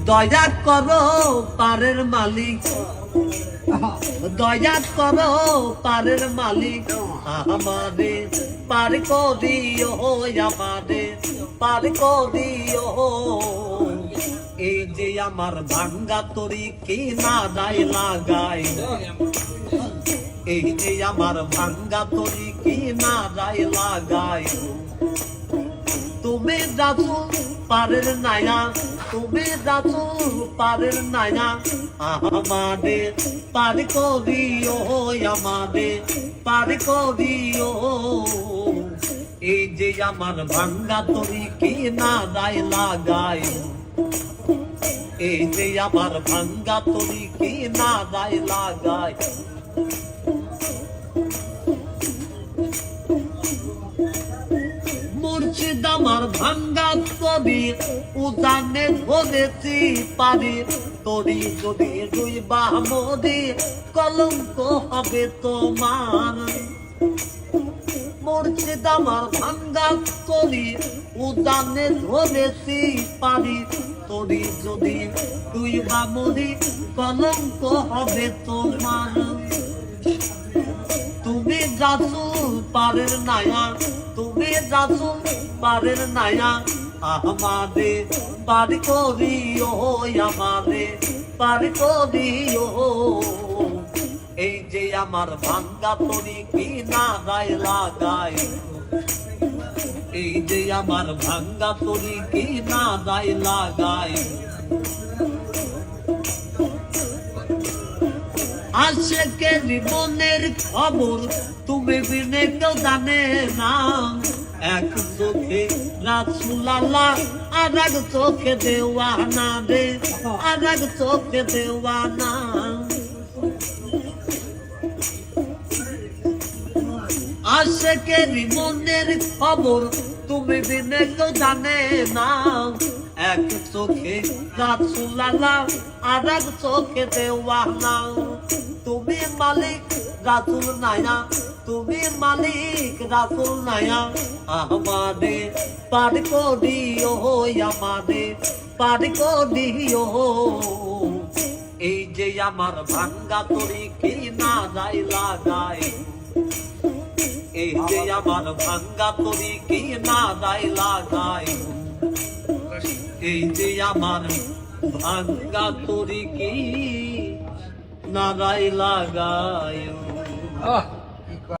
দয়া করো পারের মালিক, দয়া করো পারের মালিক, আমারে পার করিও, আমারে পার করিও। এই যে আমার ভাঙ্গা তরি কি না দায় লাগাই, এই যে আমার ভাঙ্গা তরি কি না দায় লাগাই। তুমি রাসূল পারের নায়া, তুমি রাসূল পারের নায়া, আমারে পার করিও, আমারে পার করিও। এই যে আমার ভাঙ্গা তরি কি না দায় লাগাই, এই যে আমার ভাঙ্গা তরি কি না দায় লাগাই। মুর্শিদ আমার ভাঙ্গা তরি উদানে ধরেছি পারি, তরি যদি দুই বামদি কলঙ্ক হবে তোমার। মুর্শিদ আমার ভাঙ্গা তরি উদানে ধরেছি পারি, তরি যদি দুই বামদি কলঙ্ক হবে তোমার। তুমি রাসূল পারের নায়া, তুমি রাসূল পারের নায়া, আমারে পার করিও, আমারে পার করিও। এই যে আমার ভাঙ্গা তরি কি না দায় লাগাই, এই যে আমার ভাঙ্গা তরি কি না দায় লাগাই। আশেকের মনের খবর তুমি বিনে কেউ জানে না, এক চোখে রাসূল আল্লাহ আর এক চোখে দেওয়ানা রে, আর এক চোখে দেওয়ানা। আশেকের মনের খবর তুমি বিনে কেউ জানে না, এক চোখে রাসূল আল্লাহ আর এক চোখে দেওয়ানা। তুমি মালিক রাসূল নায়া, তুমি মালিক রাসূল নায়া, আমারে পার করিও, আমারে পার করিও। এই যে আমার ভাঙ্গা তরি কি না দায় লাগাই, এই যে আমার ভাঙ্গা তরি কি না দায় লাগাই। এই যে আমার ভাঙ্গা তরি কি না দায় লাগাই।